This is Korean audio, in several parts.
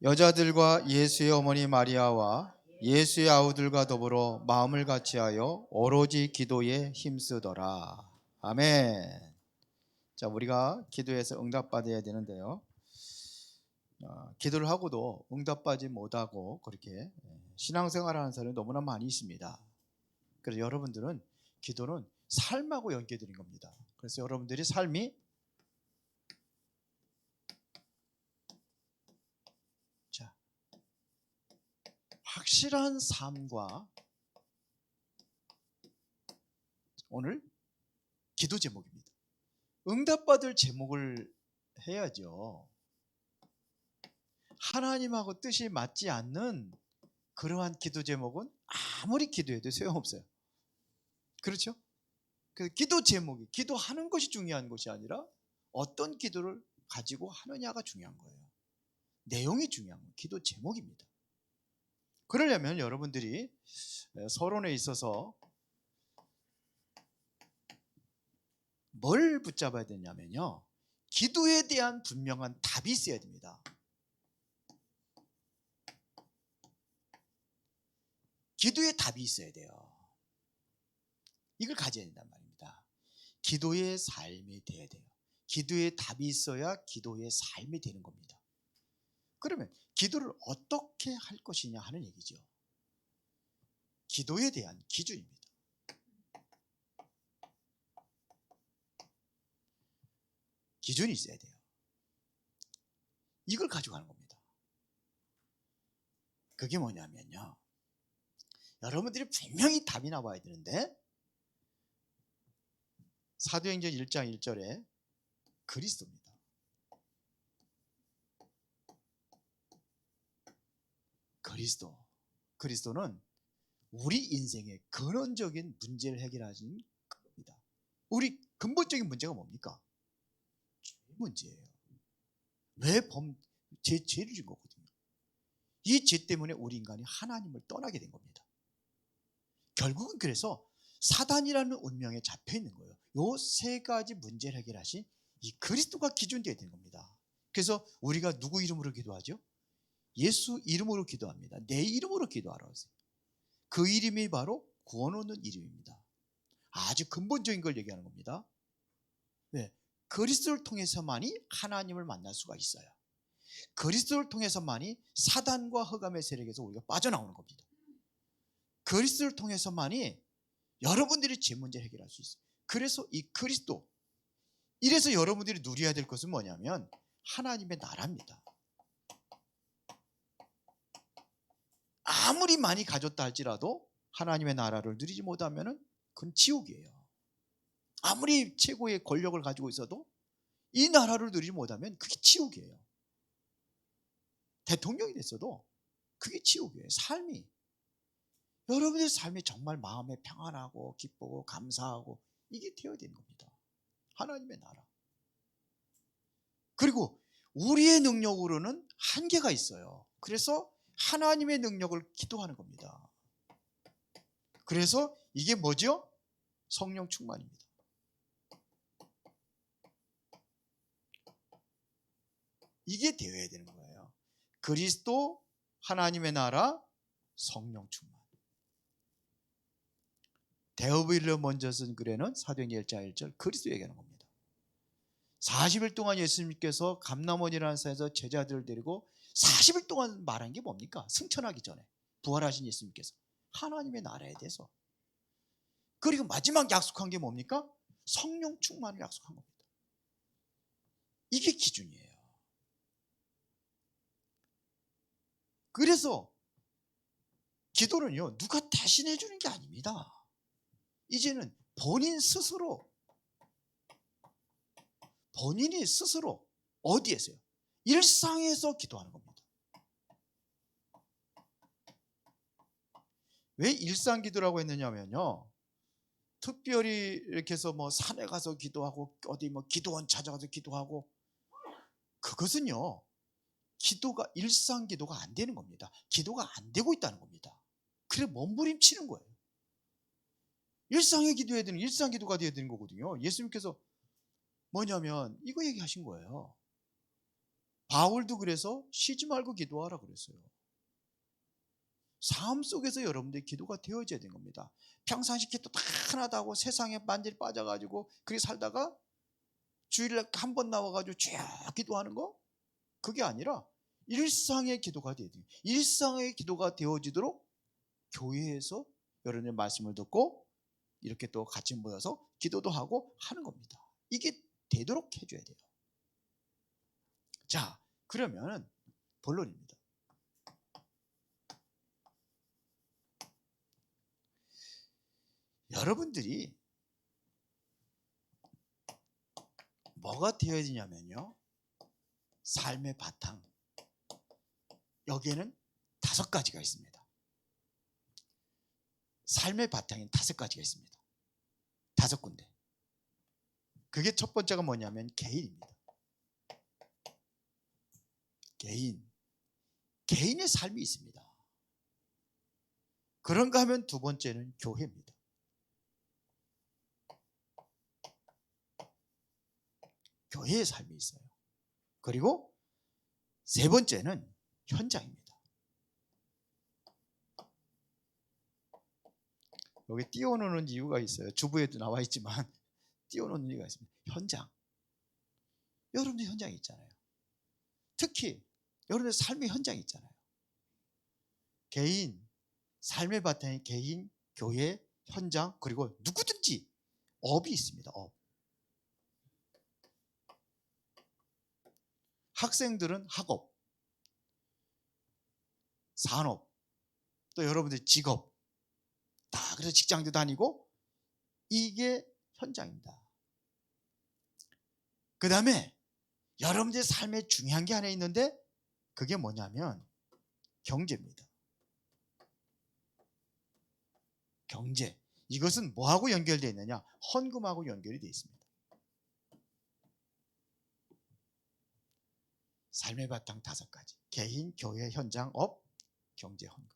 여자들과 예수의 어머니 마리아와 예수의 아우들과 더불어 마음을 같이하여 오로지 기도에 힘쓰더라. 아멘. 자, 우리가 기도해서 응답받아야 되는데요. 기도를 하고도 응답받지 못하고 그렇게 신앙생활하는 사람이 너무나 많이 있습니다. 그래서 여러분들은 기도는 삶하고 연결되는 겁니다. 그래서 여러분들이 삶이 확실한 삶과 오늘 기도 제목입니다. 응답받을 제목을 해야죠. 하나님하고 뜻이 맞지 않는 그러한 기도 제목은 아무리 기도해도 소용없어요. 그렇죠? 그 기도 제목이 기도하는 것이 중요한 것이 아니라 어떤 기도를 가지고 하느냐가 중요한 거예요. 내용이 중요한 거예요. 기도 제목입니다. 그러려면 여러분들이 서론에 있어서 뭘 붙잡아야 되냐면요, 기도에 대한 분명한 답이 있어야 됩니다. 기도의 답이 있어야 돼요. 이걸 가져야 된단 말입니다. 기도의 삶이 돼야 돼요. 기도의 답이 있어야 기도의 삶이 되는 겁니다. 그러면 기도를 어떻게 할 것이냐 하는 얘기죠. 기도에 대한 기준입니다. 기준이 있어야 돼요. 이걸 가지고 가는 겁니다. 그게 뭐냐면요, 여러분들이 분명히 답이 나와야 되는데, 사도행전 1장 1절에 그리스도입니다. 그리스도는 우리 인생의 근원적인 문제를 해결하신 겁니다. 우리 근본적인 문제가 뭡니까? 죄 문제예요. 왜 죄를 진 거거든요. 이 죄 때문에 우리 인간이 하나님을 떠나게 된 겁니다. 결국은 그래서 사단이라는 운명에 잡혀 있는 거예요. 요 세 가지 문제를 해결하신 이 그리스도가 기준되어야 되는 겁니다. 그래서 우리가 누구 이름으로 기도하죠? 예수 이름으로 기도합니다. 내 이름으로 기도하라 하세요. 그 이름이 바로 구원 얻는 이름입니다. 아주 근본적인 걸 얘기하는 겁니다. 왜? 그리스도를 통해서만이 하나님을 만날 수가 있어요. 그리스도를 통해서만이 사단과 흑암의 세력에서 우리가 빠져나오는 겁니다. 그리스도를 통해서만이 여러분들이 죄 문제를 해결할 수 있어요. 그래서 이 그리스도, 이래서 여러분들이 누려야 될 것은 뭐냐면 하나님의 나라입니다. 아무리 많이 가졌다 할지라도 하나님의 나라를 누리지 못하면 그건 지옥이에요. 아무리 최고의 권력을 가지고 있어도 이 나라를 누리지 못하면 그게 지옥이에요. 대통령이 됐어도 그게 지옥이에요. 삶이, 여러분의 삶이 정말 마음에 평안하고 기쁘고 감사하고 이게 되어야 되는 겁니다. 하나님의 나라. 그리고 우리의 능력으로는 한계가 있어요. 그래서 하나님의 능력을 기도하는 겁니다. 그래서 이게 뭐죠? 성령 충만입니다. 이게 되어야 되는 거예요. 그리스도, 하나님의 나라, 성령 충만. 데오빌로 먼저 쓴 글에는 사도행전 1장 1절 그리스도 얘기하는 겁니다. 40일 동안 예수님께서 감람원이라는 산에서 제자들을 데리고 40일 동안 말한 게 뭡니까? 승천하기 전에 부활하신 예수님께서 하나님의 나라에 대해서. 그리고 마지막 약속한 게 뭡니까? 성령 충만을 약속한 겁니다. 이게 기준이에요. 그래서 기도는요, 누가 대신해 주는 게 아닙니다. 이제는 본인이 스스로 어디에서요? 일상에서 기도하는 겁니다. 왜 일상 기도라고 했느냐면요, 특별히 이렇게 해서 뭐 산에 가서 기도하고 어디 뭐 기도원 찾아가서 기도하고, 그것은요 기도가 일상 기도가 안 되는 겁니다. 기도가 안 되고 있다는 겁니다. 그래 몸부림치는 거예요. 일상에 기도해야 되는, 일상 기도가 되어야 되는 거거든요. 예수님께서 뭐냐면 이거 얘기하신 거예요. 바울도 그래서 쉬지 말고 기도하라 그랬어요. 삶 속에서 여러분들의 기도가 되어져야 되는 겁니다. 평상시 기도 다 하나도 하고 세상에 완전히 빠져가지고 그렇게 살다가 주일날 한 번 나와가지고 쭉 기도하는 거? 그게 아니라 일상의 기도가 돼야 돼요. 일상의 기도가 되어지도록 교회에서 여러분의 말씀을 듣고 이렇게 또 같이 모여서 기도도 하고 하는 겁니다. 이게 되도록 해줘야 돼요. 자, 그러면 본론입니다. 여러분들이 뭐가 되어지냐면요, 삶의 바탕, 여기에는 5가지가 있습니다. 삶의 바탕인 5가지가 있습니다. 5군데. 그게 첫 번째가 뭐냐면 개인입니다. 개인의 삶이 있습니다. 그런가 하면 두 번째는 교회입니다. 교회의 삶이 있어요. 그리고 세 번째는 현장입니다. 여기 띄워놓는 이유가 있어요. 주부에도 나와 있지만 띄워놓는 이유가 있습니다. 현장. 여러분들 현장이 있잖아요. 특히 여러분의 삶의 현장이 있잖아요. 개인, 삶의 바탕이 개인, 교회, 현장, 그리고 누구든지 업이 있습니다. 업. 학생들은 학업, 산업, 또 여러분들 직업, 다 그래서 직장도 다니고 이게 현장입니다. 그 다음에 여러분들의 삶에 중요한 게 하나 있는데 그게 뭐냐면 경제입니다. 경제. 이것은 뭐하고 연결되어 있느냐? 헌금하고 연결이 되어 있습니다. 삶의 바탕 5가지. 개인, 교회, 현장, 업, 경제, 헌금.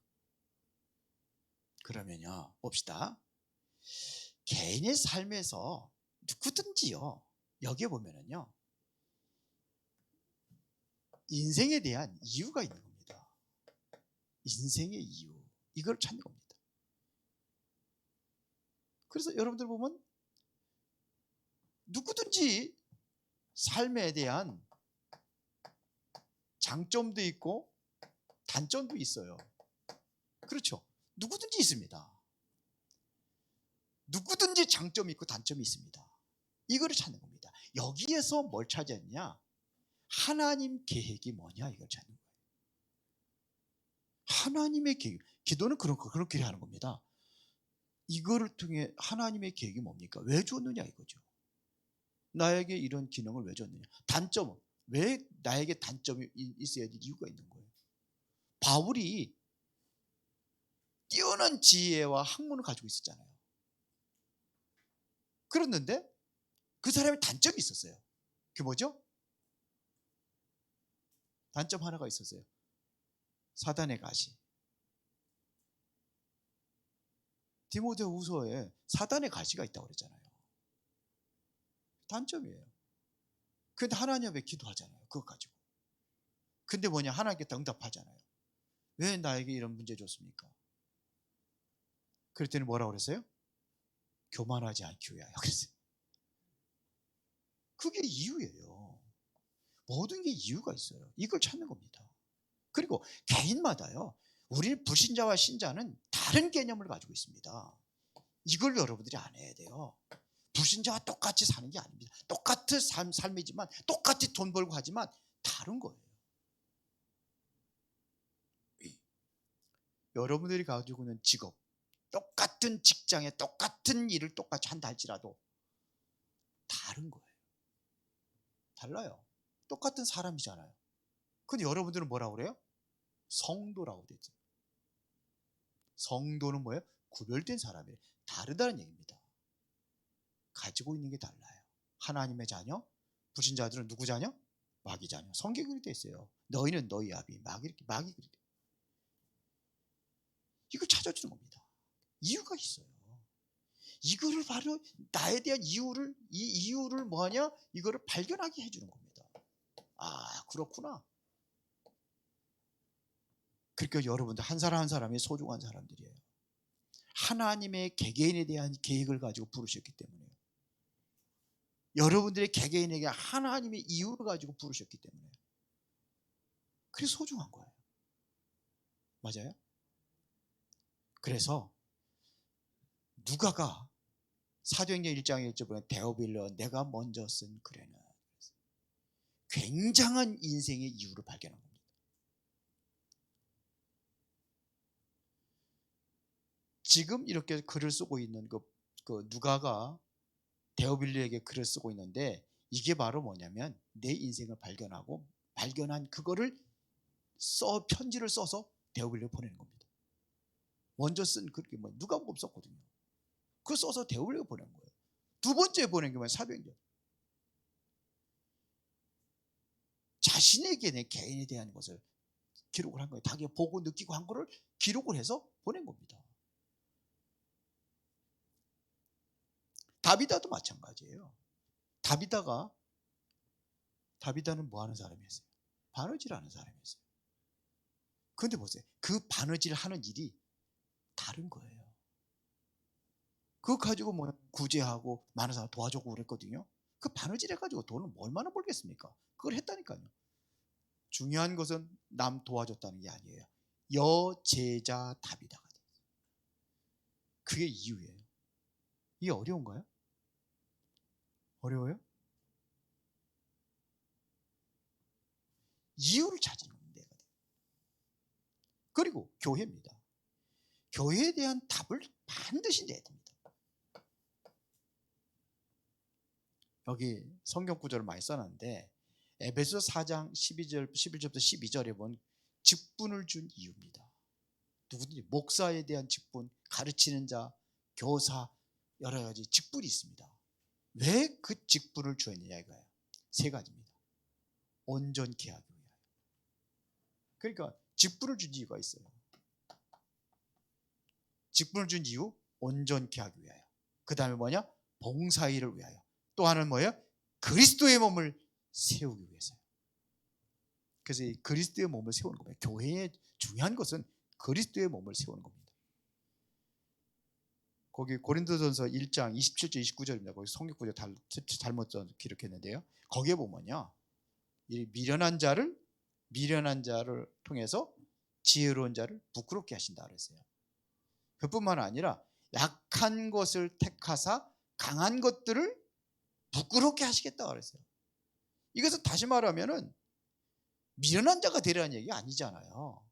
그러면요, 봅시다. 개인의 삶에서 누구든지요, 여기에 보면은요, 인생에 대한 이유가 있는 겁니다. 인생의 이유. 이걸 찾는 겁니다. 그래서 여러분들 보면 누구든지 삶에 대한 장점도 있고 단점도 있어요. 그렇죠? 누구든지 있습니다. 누구든지 장점이 있고 단점이 있습니다. 이거를 찾는 겁니다. 여기에서 뭘 찾았냐? 하나님 계획이 뭐냐, 이걸 찾는 거예요. 하나님의 계획. 기도는 그렇게 하는 겁니다. 이거를 통해 하나님의 계획이 뭡니까? 왜 줬느냐 이거죠. 나에게 이런 기능을 왜 줬느냐. 단점은 왜 나에게 단점이 있어야 될 이유가 있는 거예요. 바울이 뛰어난 지혜와 학문을 가지고 있었잖아요. 그랬는데 그 사람의 단점이 있었어요. 그게 뭐죠? 단점 하나가 있었어요. 사단의 가시. 디모데후서에 사단의 가시가 있다고 그랬잖아요. 단점이에요. 근데 하나님 앞에 기도하잖아요. 그것 가지고. 근데 뭐냐? 하나님께 응답하잖아요. 왜 나에게 이런 문제 줬습니까? 그랬더니 뭐라고 그랬어요? 교만하지 않기 위하여 그랬어요. 그게 이유예요. 모든 게 이유가 있어요. 이걸 찾는 겁니다. 그리고 개인마다요, 우리 불신자와 신자는 다른 개념을 가지고 있습니다. 이걸 여러분들이 알아야 돼요. 불신자와 똑같이 사는 게 아닙니다. 똑같은 삶이지만 똑같이 돈 벌고 하지만 다른 거예요. 여러분들이 가지고 있는 직업, 똑같은 직장에 똑같은 일을 똑같이 한다 할지라도 다른 거예요. 달라요. 똑같은 사람이잖아요. 근데 여러분들은 뭐라고 그래요? 성도라고 되죠. 성도는 뭐예요? 구별된 사람이에요. 다르다는 얘기입니다. 가지고 있는 게 달라요. 하나님의 자녀, 불신자들은 누구 자녀? 마귀 자녀. 성경에 그렇게 돼 있어요. 너희는 너희 아비, 마귀 그렇게 돼. 이걸 찾아주는 겁니다. 이유가 있어요. 이거를 바로 나에 대한 이유를, 이 이유를 뭐하냐? 이거를 발견하게 해주는 겁니다. 아, 그렇구나. 그러니까 여러분들 한 사람 한 사람이 소중한 사람들이에요. 하나님의 개개인에 대한 계획을 가지고 부르셨기 때문에요. 여러분들의 개개인에게 하나님의 이유를 가지고 부르셨기 때문에 그래서 소중한 거예요. 맞아요? 그래서 누가가 사도행전 1장 1절 보면 데오빌러 내가 먼저 쓴 글에는 굉장한 인생의 이유를 발견한 겁니다. 지금 이렇게 글을 쓰고 있는 그 누가가 데오빌러에게 글을 쓰고 있는데 이게 바로 뭐냐면 내 인생을 발견한 그거를 편지를 써서 데오빌러에 보내는 겁니다. 먼저 쓴 그렇게 뭐 누가복음 썼거든요. 그거 써서 데오빌러에 보낸 거예요. 두 번째 보낸 게 뭐예요? 사도행전. 자신에게 내 개인에 대한 것을 기록을 한 거예요. 자기가 보고 느끼고 한 거를 기록을 해서 보낸 겁니다. 다비다도 마찬가지예요. 다비다는 뭐 하는 사람이었어요? 바느질 하는 사람이었어요. 그런데 보세요. 그 바느질 하는 일이 다른 거예요. 그거 가지고 뭐 구제하고 많은 사람 도와주고 그랬거든요. 그 바느질 해가지고 돈을 얼마나 벌겠습니까? 그걸 했다니까요. 중요한 것은 남 도와줬다는 게 아니에요. 여제자 다비다가 됐어요. 그게 이유예요. 이게 어려운가요? 어려워요? 이유를 찾는 문제가 돼요. 그리고 교회입니다. 교회에 대한 답을 반드시 내야 됩니다. 여기 성경 구절을 많이 써놨는데 에베소 4장 11절부터 12절에 본 직분을 준 이유입니다. 누구든지 목사에 대한 직분, 가르치는 자, 교사 여러 가지 직분이 있습니다. 왜 그 직분을 주었느냐 이거예요. 세 가지입니다. 온전케 하기 위하여. 그러니까 직분을 준 이유가 있어요. 직분을 준 이유 온전케 하기 위하여. 그 다음에 뭐냐? 봉사일을 위하여. 또 하나는 뭐예요? 그리스도의 몸을 세우기 위해서요. 그래서 이 그리스도의 몸을 세우는 겁니다. 교회의 중요한 것은 그리스도의 몸을 세우는 겁니다. 거기 고린도전서 1장 27절 29절입니다. 거기 성경구절 잘못 기록했는데요. 거기에 보면요, 이 미련한 자를 통해서 지혜로운 자를 부끄럽게 하신다 그랬어요. 그뿐만 아니라 약한 것을 택하사 강한 것들을 부끄럽게 하시겠다 그랬어요. 이것은 다시 말하면은 미련한 자가 되라는 얘기 아니잖아요.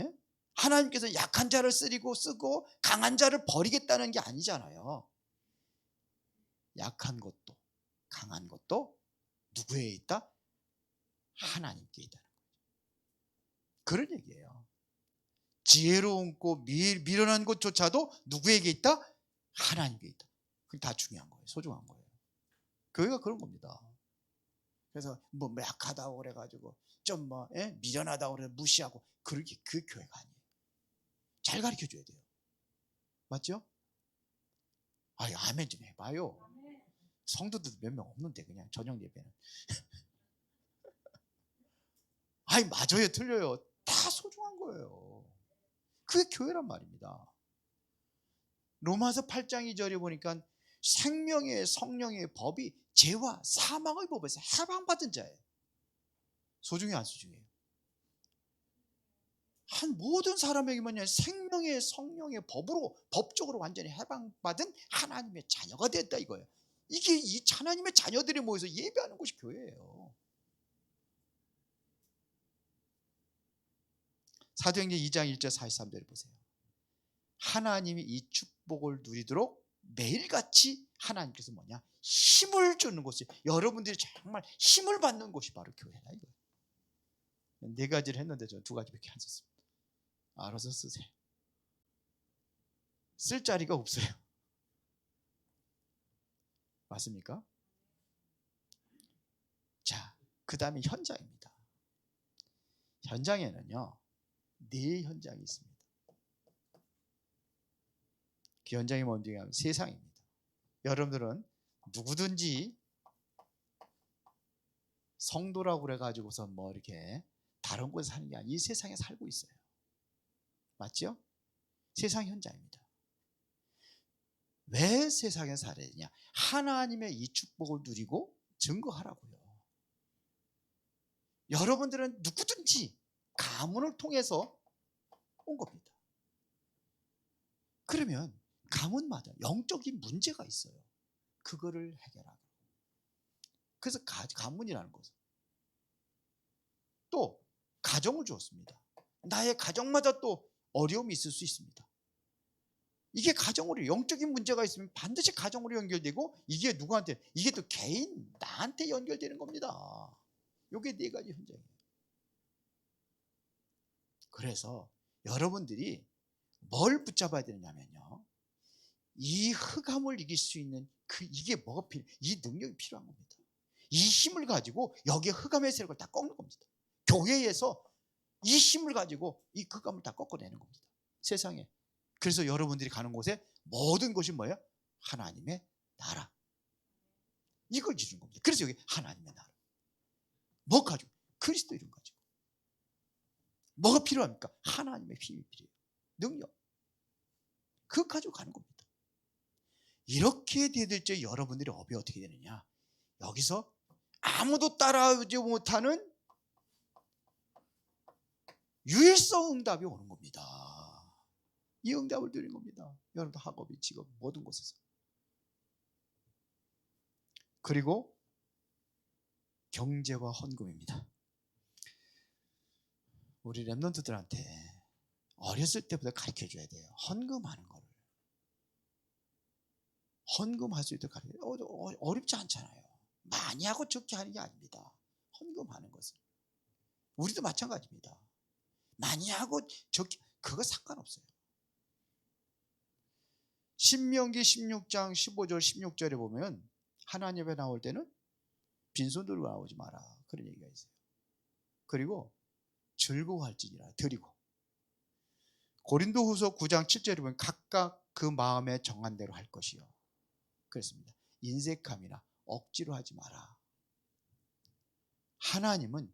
예? 하나님께서 약한 자를 쓰고 강한 자를 버리겠다는 게 아니잖아요. 약한 것도 강한 것도 누구에 있다? 하나님께 있다는 거죠. 그런 얘기예요. 지혜로운 것, 미련한 것조차도 누구에게 있다? 하나님께 있다. 그게 다 중요한 거예요. 소중한 거예요. 교회가 그런 겁니다. 그래서 뭐 약하다고 그래가지고 좀 미련하다고 그래 무시하고 그렇게 그 교회가 아니에요. 잘 가르쳐 줘야 돼요. 맞죠? 아유, 아멘 좀 해봐요. 성도들 몇 명 없는데 그냥 저녁 예배는. 아이, 맞아요, 틀려요. 다 소중한 거예요. 그게 교회란 말입니다. 로마서 8장 2절에 보니까 생명의 성령의 법이 죄와 사망의 법에서 해방받은 자예요. 소중해 안 소중해요? 한 모든 사람에게만요 생명의 성령의 법으로 법적으로 완전히 해방받은 하나님의 자녀가 됐다 이거예요. 이게 이 하나님의 자녀들이 모여서 예배하는 곳이 교회예요. 사도행전 2장 1절 43절을 보세요. 하나님이 이 축복을 누리도록 매일같이 하나님께서 뭐냐? 힘을 주는 곳이, 여러분들이 정말 힘을 받는 곳이 바로 교회다 이거예요. 네 가지를 했는데 저는 두 가지밖에 안 썼습니다. 알아서 쓰세요. 쓸 자리가 없어요. 맞습니까? 자, 그 다음에 현장입니다. 현장에는요, 네 현장이 있습니다. 그 현장이 뭔지 하면 세상입니다. 여러분들은 누구든지 성도라고 그래가지고서 뭐 이렇게 다른 곳에 사는 게 아니라 이 세상에 살고 있어요. 맞죠? 세상 현장입니다. 왜 세상에 살아야 되냐? 하나님의 이 축복을 누리고 증거하라고요. 여러분들은 누구든지 가문을 통해서 온 겁니다. 그러면 가문마다 영적인 문제가 있어요. 그거를 해결하고. 그래서 가문이라는 것은 또 가정을 주었습니다. 나의 가정마다 또 어려움이 있을 수 있습니다. 이게 가정으로 영적인 문제가 있으면 반드시 가정으로 연결되고 이게 누구한테 이게 또 개인 나한테 연결되는 겁니다. 이게 네 가지 현장이에요. 그래서 여러분들이 뭘 붙잡아야 되느냐면요, 이 흑암을 이길 수 있는 이게 뭐가 이 능력이 필요한 겁니다. 이 힘을 가지고 여기에 흑암의 세력을 다 꺾는 겁니다. 교회에서 이 힘을 가지고 이 흑암을 다 꺾어내는 겁니다. 세상에. 그래서 여러분들이 가는 곳에 모든 것이 뭐예요? 하나님의 나라. 이걸 이루는 겁니다. 그래서 여기 하나님의 나라. 뭐 가지고? 그리스도 이름 가지고. 뭐가 필요합니까? 하나님의 힘이 필요해요. 능력. 그거 가지고 가는 겁니다. 이렇게 되될 때 여러분들의 업이 어떻게 되느냐? 여기서 아무도 따라오지 못하는 유일성 응답이 오는 겁니다. 이 응답을 드리는 겁니다. 여러분들 학업이 직업 모든 곳에서. 그리고 경제와 헌금입니다. 우리 랩런트들한테 어렸을 때부터 가르쳐줘야 돼요. 헌금하는 거를. 헌금할 수 있도록 가르쳐요. 어렵지 않잖아요. 많이 하고 적게 하는 게 아닙니다. 헌금하는 것은. 우리도 마찬가지입니다. 많이 하고 적게 그거 상관없어요. 신명기 16장 15절 16절에 보면 하나님 앞에 나올 때는 빈손 들고 나오지 마라, 그런 얘기가 있어요. 그리고 즐거워할지니라 드리고, 고린도후서 9장 7절에 보면 각각 그 마음에 정한 대로 할 것이요. 그렇습니다. 인색함이나 억지로 하지 마라. 하나님은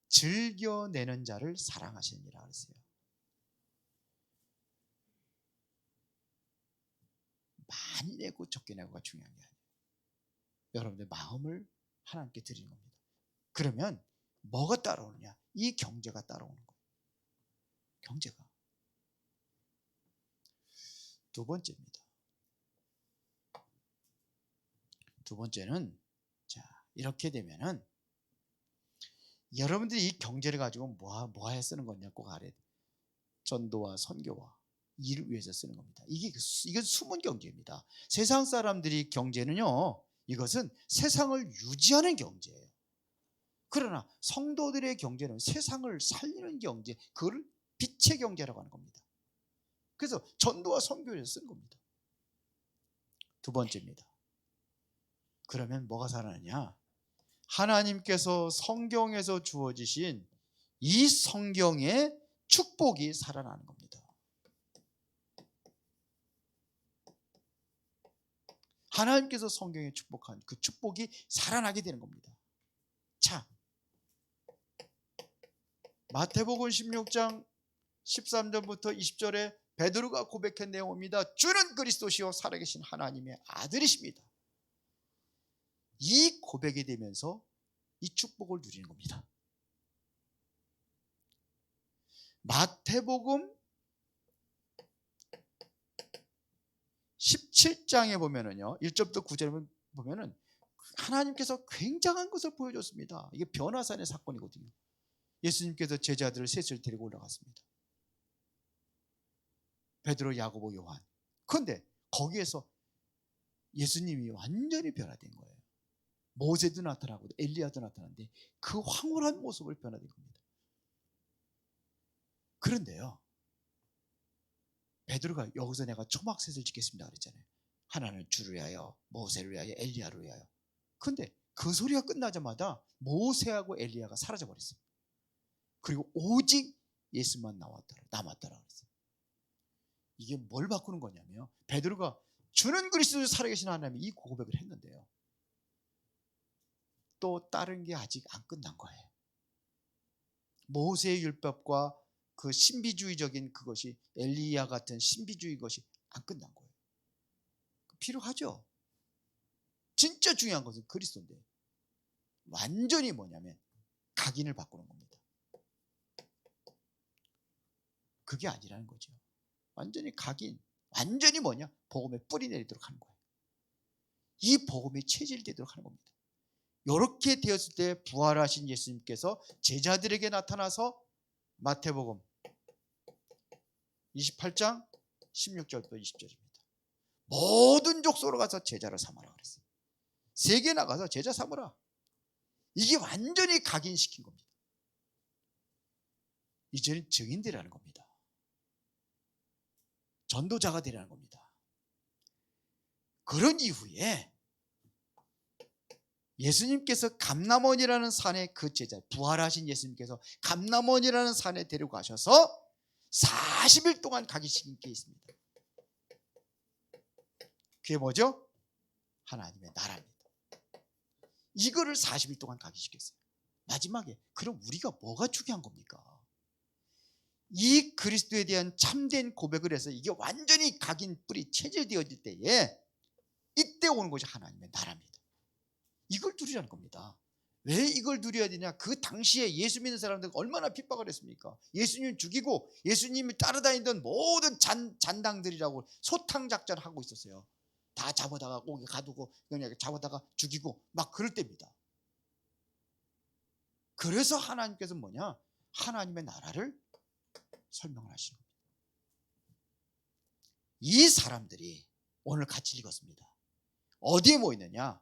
즐겨내는 자를 사랑하시느니라 그랬어요. 많이 내고 적게 내고가 중요한 게 아니에요. 여러분들 마음을 하나님께 드리는 겁니다. 그러면 뭐가 따라오느냐? 이 경제가 따라오는 거예요. 경제가. 두 번째입니다. 두 번째는, 자, 이렇게 되면은 여러분들이 이 경제를 가지고 뭐에 쓰는 거냐? 꼭 알아야 돼요. 전도와 선교와 일을 위해서 쓰는 겁니다. 이건 숨은 경제입니다. 세상 사람들이 경제는요, 이것은 세상을 유지하는 경제예요. 그러나 성도들의 경제는 세상을 살리는 경제, 그걸 빛의 경제라고 하는 겁니다. 그래서 전도와 선교에서 쓰는 겁니다. 두 번째입니다. 그러면 뭐가 살아나냐? 하나님께서 성경에서 주어지신 이 성경의 축복이 살아나는 겁니다. 하나님께서 성경에 축복한 그 축복이 살아나게 되는 겁니다. 자, 마태복음 16장 13절부터 20절에 베드로가 고백한 내용입니다. 주는 그리스도시요 살아계신 하나님의 아들이십니다. 이 고백이 되면서 이 축복을 누리는 겁니다. 마태복음 17장에 보면은요, 1절부터 9절에 보면은 하나님께서 굉장한 것을 보여줬습니다. 이게 변화산의 사건이거든요. 예수님께서 제자들을 셋을 데리고 올라갔습니다. 베드로, 야고보, 요한. 그런데 거기에서 예수님이 완전히 변화된 거예요. 모세도 나타나고 엘리야도 나타났는데 그 황홀한 모습을 변화된 겁니다. 그런데요, 베드로가 여기서 내가 초막셋을 짓겠습니다 그랬잖아요. 하나는 주를 위하여, 모세를 위하여, 엘리야를 위하여. 그런데 그 소리가 끝나자마자 모세하고 엘리야가 사라져 버렸어요. 그리고 오직 예수만 남았다라 그랬어요. 이게 뭘 바꾸는 거냐면요, 베드로가 주는 그리스도 살아계신 하나님이 이 고백을 했는데요, 또 다른 게 아직 안 끝난 거예요. 모세의 율법과 그 신비주의적인 그것이, 엘리야 같은 신비주의 것이 안 끝난 거예요. 필요하죠. 진짜 중요한 것은 그리스도인데, 완전히 뭐냐면 각인을 바꾸는 겁니다. 그게 아니라는 거죠. 완전히 각인, 완전히 뭐냐, 복음에 뿌리 내리도록 하는 거예요. 이 복음에 체질되도록 하는 겁니다. 이렇게 되었을 때 부활하신 예수님께서 제자들에게 나타나서 마태복음 28장 16절부터 20절입니다. 모든 족속으로 가서 제자를 삼으라 그랬어요. 세계 나가서 제자 삼으라. 이게 완전히 각인시킨 겁니다. 이제는 증인되라는 겁니다. 전도자가 되라는 겁니다. 그런 이후에 예수님께서 감람원이라는 산에, 그 제자, 부활하신 예수님께서 감람원이라는 산에 데려가셔서 40일 동안 각인시킨 게 있습니다. 그게 뭐죠? 하나님의 나라입니다. 이거를 40일 동안 각인시켰어요. 마지막에 그럼 우리가 뭐가 중요한 겁니까? 이 그리스도에 대한 참된 고백을 해서 이게 완전히 각인 뿌리 체질되어질 때에 이때 오는 것이 하나님의 나라입니다. 이걸 누리라는 겁니다. 왜 이걸 누려야 되냐? 그 당시에 예수 믿는 사람들 얼마나 핍박을 했습니까? 예수님 죽이고 예수님이 따라다니던 모든 잔당들이라고 소탕 작전을 하고 있었어요. 다 잡아다가 고기 가두고 그냥 잡아다가 죽이고 막 그럴 때입니다. 그래서 하나님께서 뭐냐? 하나님의 나라를 설명을 하시는 겁니다. 이 사람들이 오늘 같이 읽었습니다. 어디에 모이느냐?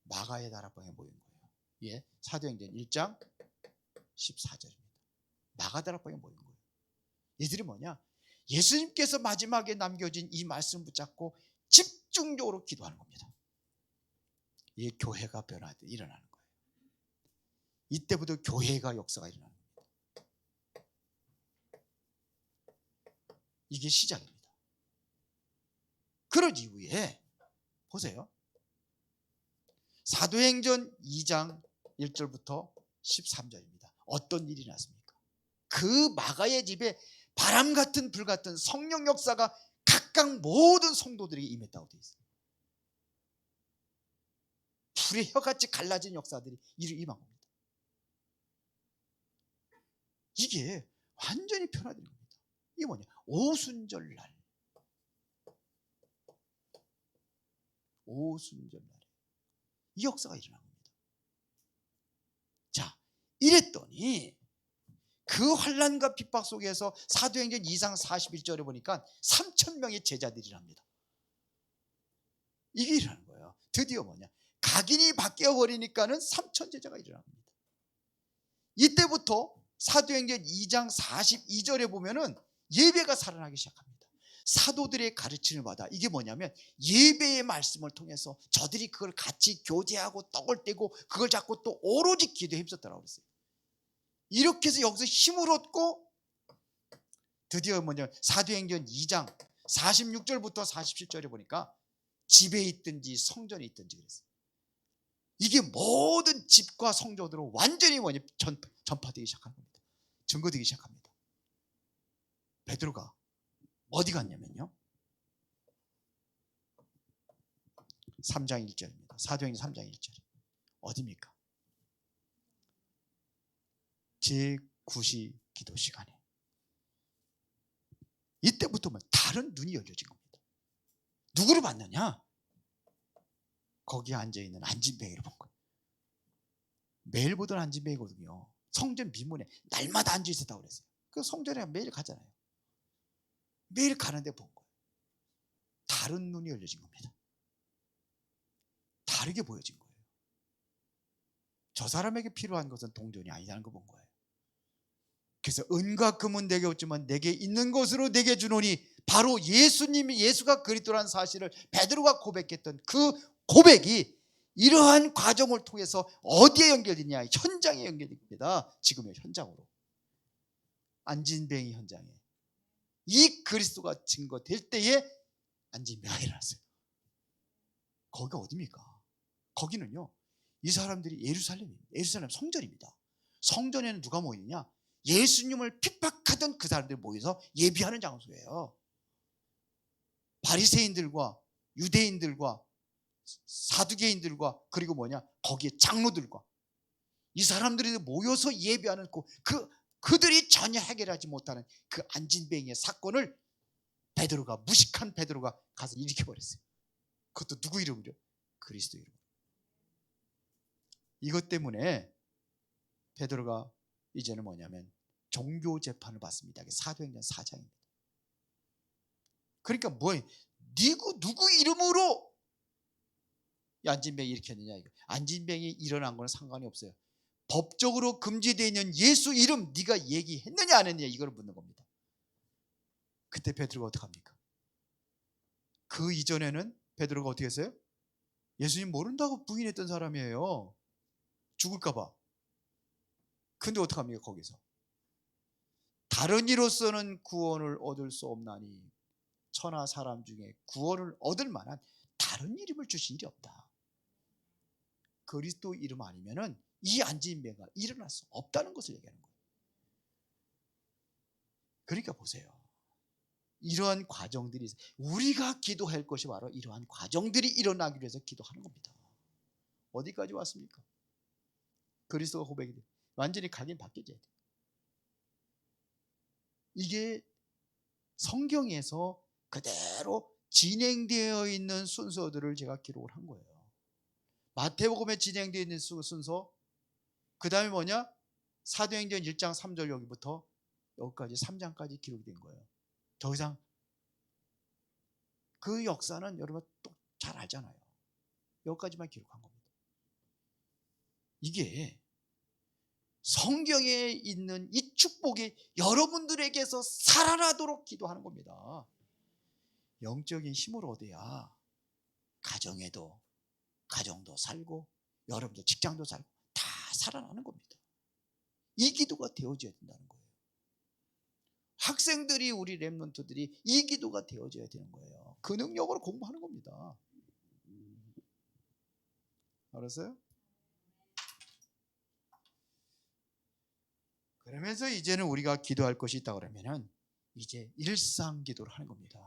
마가의 다락방에 모인 거예요. 예, 사도행전 1장 14절입니다. 마가 다락방에 모인 거예요. 이들이 뭐냐? 예수님께서 마지막에 남겨진 이 말씀 붙잡고 집중적으로 기도하는 겁니다. 이 교회가 변화돼 일어나는 거예요. 이때부터 교회가 역사가 일어나는 겁니다. 이게 시작입니다. 그런 이후에 보세요. 사도행전 2장 1절부터 13절입니다. 어떤 일이 났습니까? 그 마가의 집에 바람 같은 불 같은 성령 역사가 각각 모든 성도들에게 임했다고 되어 있어요. 불의 혀같이 갈라진 역사들이 이를 임한 겁니다. 이게 완전히 변화되는 겁니다. 이게 뭐냐? 오순절날. 오순절날. 이 역사가 일어난 겁니다. 자, 이랬더니 그 환난과 핍박 속에서 사도행전 2장 41절에 보니까 3,000명의 제자들이랍니다. 이게 일어나는 거예요. 드디어 뭐냐? 각인이 바뀌어 버리니까는 3,000 제자가 일어난 겁니다. 이때부터 사도행전 2장 42절에 보면은 예배가 살아나기 시작합니다. 사도들의 가르침을 받아, 이게 뭐냐면 예배의 말씀을 통해서 저들이 그걸 같이 교제하고 떡을 떼고 그걸 잡고 또 오로지 기도에 힘썼다라고 그랬어요. 이렇게 해서 여기서 힘을 얻고 드디어 뭐냐, 사도행전 2장 46절부터 47절에 보니까 집에 있든지 성전에 있든지 그랬어요. 이게 모든 집과 성전으로 완전히 뭐냐 전파되기 시작한 겁니다. 증거되기 시작합니다. 베드로가 어디 갔냐면요, 3장 1절입니다. 사도행전 3장 1절 어디입니까? 제9시 기도 시간에 이때부터 다른 눈이 열려진 겁니다. 누구를 봤느냐? 거기에 앉아있는 안진뱅이를 본 거예요. 매일 보던 안진뱅이거든요. 성전 미문에 날마다 앉아 있었다고 그랬어요. 그 성전에 매일 가잖아요. 매일 가는데 본 거예요. 다른 눈이 열려진 겁니다. 다르게 보여진 거예요. 저 사람에게 필요한 것은 동전이 아니라는 거 본 거예요. 그래서 은과 금은 내게 없지만 내게 있는 것으로 내게 주노니, 바로 예수가 그리스도라는 사실을 베드로가 고백했던 그 고백이 이러한 과정을 통해서 어디에 연결되냐? 현장에 연결됩니다. 지금의 현장으로, 안진뱅이 현장에 이 그리스도가 증거될 때에 안진뱅이가 일어났어요. 거기가 어디입니까? 거기는요, 이 사람들이 예루살렘 성전입니다. 성전에는 누가 모이느냐? 예수님을 핍박하던 그 사람들이 모여서 예비하는 장소예요. 바리새인들과 유대인들과 사두개인들과 그리고 거기에 장로들과 이 사람들이 모여서 예배하는 그들이 전혀 해결하지 못하는 그 안진뱅이의 사건을 무식한 베드로가 가서 일으켜버렸어요. 그것도 누구 이름으로? 그리스도 이름으로. 이것 때문에 베드로가 이제는 종교 재판을 받습니다. 사도행전 4장입니다. 그러니까 누구 이름으로 안진뱅이 일으켰느냐? 이거. 안진뱅이 일어난 거는 상관이 없어요. 법적으로 금지되어 있는 예수 이름 네가 얘기했느냐 안 했느냐 이걸 묻는 겁니다. 그때 베드로가 어떻게 합니까? 그 이전에는 베드로가 어떻게 했어요? 예수님 모른다고 부인했던 사람이에요. 죽을까 봐. 근데 어떻게 합니까? 거기서 다른 이로서는 구원을 얻을 수 없나니 천하 사람 중에 구원을 얻을 만한 다른 이름을 주신 일이 없다. 그리스도 이름 아니면은 이 안진뱅이가 일어날 수 없다는 것을 얘기하는 거예요. 그러니까 보세요. 이러한 과정들이 우리가 기도할 것이 바로 이러한 과정들이 일어나기 위해서 기도하는 겁니다. 어디까지 왔습니까? 그리스도가 고백이 돼. 완전히 각인 바뀌어져야 돼. 이게 성경에서 그대로 진행되어 있는 순서들을 제가 기록을 한 거예요. 마태복음에 진행되어 있는 순서, 그 다음에 사도행전 1장 3절 여기부터 여기까지 3장까지 기록이 된 거예요. 더 이상 그 역사는 여러분 또 잘 알잖아요. 여기까지만 기록한 겁니다. 이게 성경에 있는 이 축복이 여러분들에게서 살아나도록 기도하는 겁니다. 영적인 힘을 얻어야 가정도 살고 여러분도 직장도 살고 다 살아나는 겁니다. 이 기도가 되어져야 된다는 거예요. 학생들이 우리 렘넌트들이 이 기도가 되어져야 되는 거예요. 그 능력으로 공부하는 겁니다. 알았어요? 그러면서 이제는 우리가 기도할 것이 있다 그러면은 이제 일상 기도를 하는 겁니다.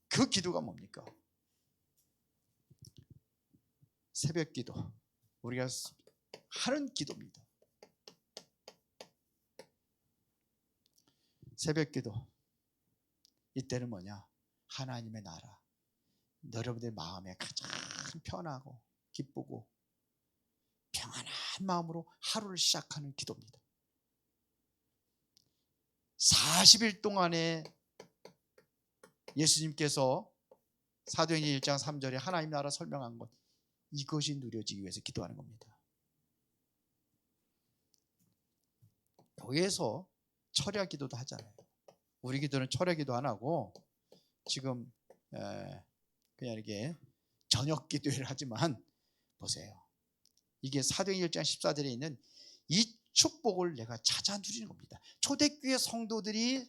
그 기도가 뭡니까? 새벽 기도. 우리가 하는 기도입니다. 새벽 기도. 이때는 하나님의 나라. 여러분들 마음에 가장 편하고 기쁘고 평안한 마음으로 하루를 시작하는 기도입니다. 40일 동안에 예수님께서 사도행전 1장 3절에 하나님 나라 설명한 것, 이것이 누려지기 위해서 기도하는 겁니다. 교회에서 철야 기도도 하잖아요. 우리 기도는 철야 기도 안 하고 지금 그냥 이렇게 저녁 기도를 하지만 보세요. 이게 사도행전 1장 14절에 있는 이 축복을 내가 찾아 누리는 겁니다. 초대교회 성도들이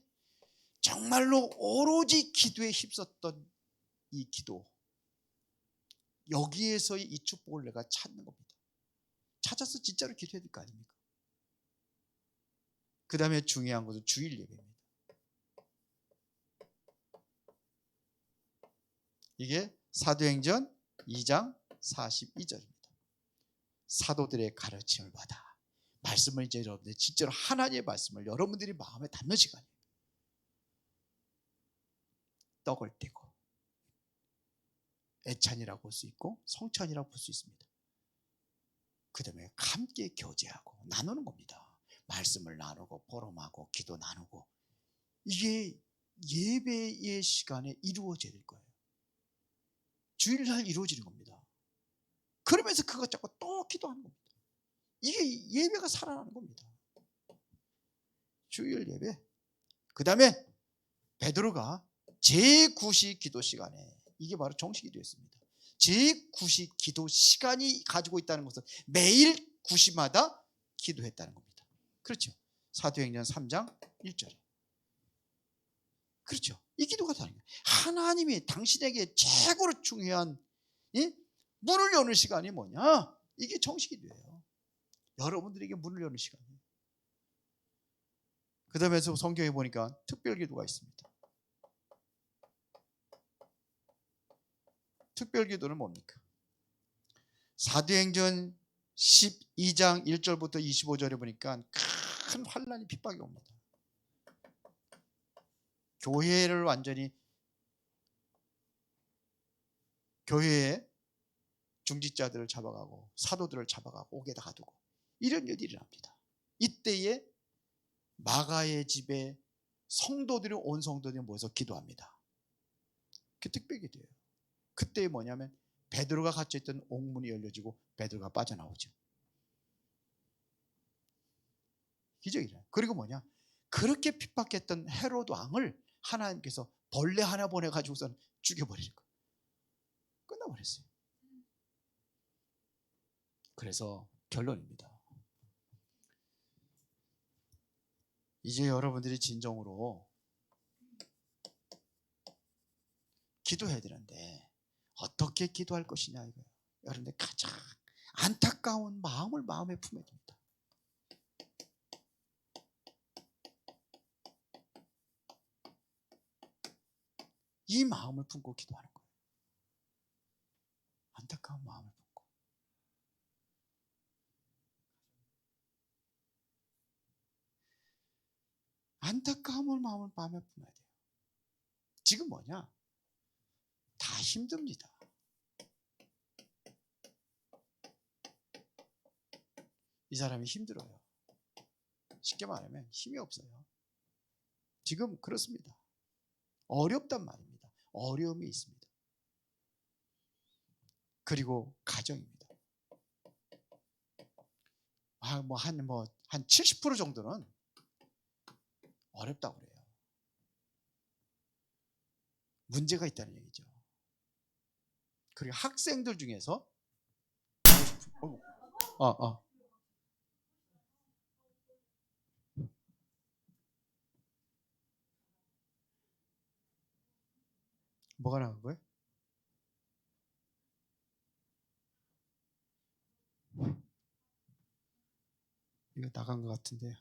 정말로 오로지 기도에 힘썼던 이 기도, 여기에서의 이 축복을 내가 찾는 겁니다. 찾아서 진짜로 기도해야 될 거 아닙니까? 그 다음에 중요한 것은 주일 예배입니다. 이게 사도행전 2장 42절입니다. 사도들의 가르침을 받아 말씀을 이제 여러분들 진짜로 하나님의 말씀을 여러분들이 마음에 담는 시간이에요. 떡을 떼고 애찬이라고 볼 수 있고 성찬이라고 볼 수 있습니다. 그 다음에 함께 교제하고 나누는 겁니다. 말씀을 나누고 보름하고 기도 나누고, 이게 예배의 시간에 이루어져야 될 거예요. 주일날 이루어지는 겁니다. 그러면서 그거 자꾸 또 기도하는 겁니다. 이게 예배가 살아나는 겁니다. 주일 예배. 그 다음에 베드로가 제9시 기도 시간에, 이게 바로 정식기도였습니다. 제9시 기도 시간이 가지고 있다는 것은 매일 9시마다 기도했다는 겁니다. 그렇죠. 사도행전 3장 1절에. 그렇죠. 이 기도가 다른 거예요. 하나님이 당신에게 최고로 중요한 문을 여는 시간이 뭐냐? 이게 정식기도예요. 여러분들에게 문을 여는 시간이에요. 그 다음에 성경에 보니까 특별기도가 있습니다. 특별기도는 뭡니까? 사도행전 12장 1절부터 25절에 보니까 큰 환난이 핍박이 옵니다. 교회를 완전히 교회에 중직자들을 잡아가고 사도들을 잡아가고 옥에다 가두고 이런 일이 일어납니다. 이때에 마가의 집에 성도들이 온 성도들이 모여서 기도합니다. 그게 특별기도예요. 그때 뭐냐면 베드로가 갇혀있던 옥문이 열려지고 베드로가 빠져나오죠. 기적이래요. 그리고 뭐냐, 그렇게 핍박했던 헤로드 왕을 하나님께서 벌레 하나 보내가지고선 죽여버리는 거예요. 끝나버렸어요. 그래서 결론입니다. 이제 여러분들이 진정으로 기도해야 되는데 어떻게 기도할 것이냐 이거예요. 여러분들 가장 안타까운 마음을 마음에 품어야 됩니다. 이 마음을 품고 기도하는 거예요. 안타까운 마음을 품고. 안타까운 마음을 마음에 품어야 돼요. 지금 뭐냐? 다 힘듭니다. 이 사람이 힘들어요. 쉽게 말하면 힘이 없어요. 지금 그렇습니다. 어렵단 말입니다. 어려움이 있습니다. 그리고 가정입니다. 한 70% 정도는 어렵다고 그래요. 문제가 있다는 얘기죠. 그리고 학생들 중에서 뭐가 나간 거예요? 이거 나간 것 같은데요.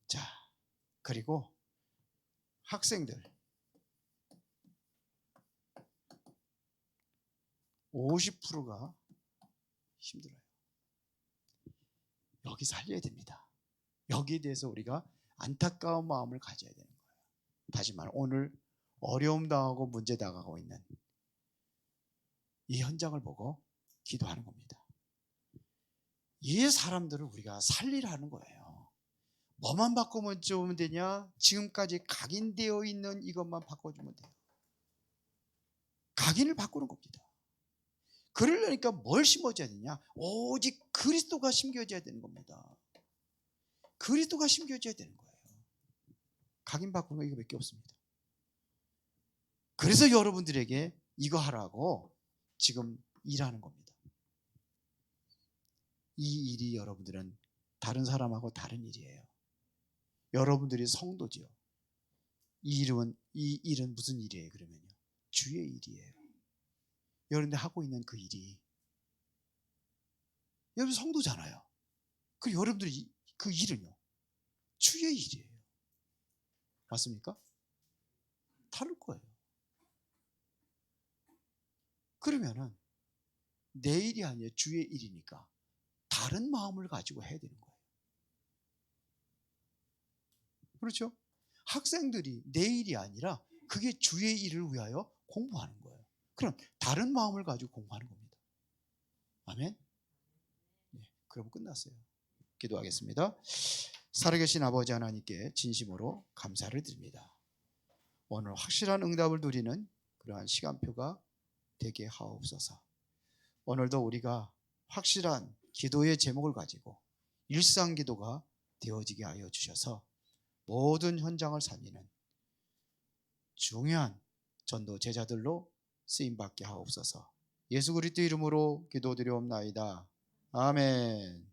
자, 그리고 학생들 50%가 힘들어요. 여기 살려야 됩니다. 여기에 대해서 우리가 안타까운 마음을 가져야 되는 거예요. 다시 말해 오늘 어려움 당하고 문제 당하고 있는 이 현장을 보고 기도하는 겁니다. 이 사람들을 우리가 살리라는 거예요. 뭐만 바꾸면 좀 되냐? 지금까지 각인되어 있는 이것만 바꿔주면 돼요. 각인을 바꾸는 겁니다. 그러려니까 뭘 심어줘야 되냐? 오직 그리스도가 심겨져야 되는 겁니다. 그리스도가 심겨져야 되는 거예요. 각인 바꾸는 거 이거밖에 없습니다. 그래서 여러분들에게 이거 하라고 지금 일하는 겁니다. 이 일이 여러분들은 다른 사람하고 다른 일이에요. 여러분들이 성도지요. 이 일은 무슨 일이에요? 그러면요, 주의 일이에요. 여러분들 하고 있는 그 일이 여러분 성도잖아요. 그 여러분들이 그 일은요, 주의 일이에요. 맞습니까? 다를 거예요. 그러면은 내 일이 아니라 주의 일이니까 다른 마음을 가지고 해야 되는 거예요. 그렇죠? 학생들이 내 일이 아니라 그게 주의 일을 위하여 공부하는 거예요. 그럼 다른 마음을 가지고 공부하는 겁니다. 아멘? 네, 그럼 끝났어요. 기도하겠습니다. 살아계신 아버지 하나님께 진심으로 감사를 드립니다. 오늘 확실한 응답을 누리는 그러한 시간표가 되게 하옵소서. 오늘도 우리가 확실한 기도의 제목을 가지고 일상 기도가 되어지게 하여 주셔서 모든 현장을 살리는 중요한 전도 제자들로 쓰임받게 하옵소서. 예수 그리스도 이름으로 기도드리옵나이다. 아멘.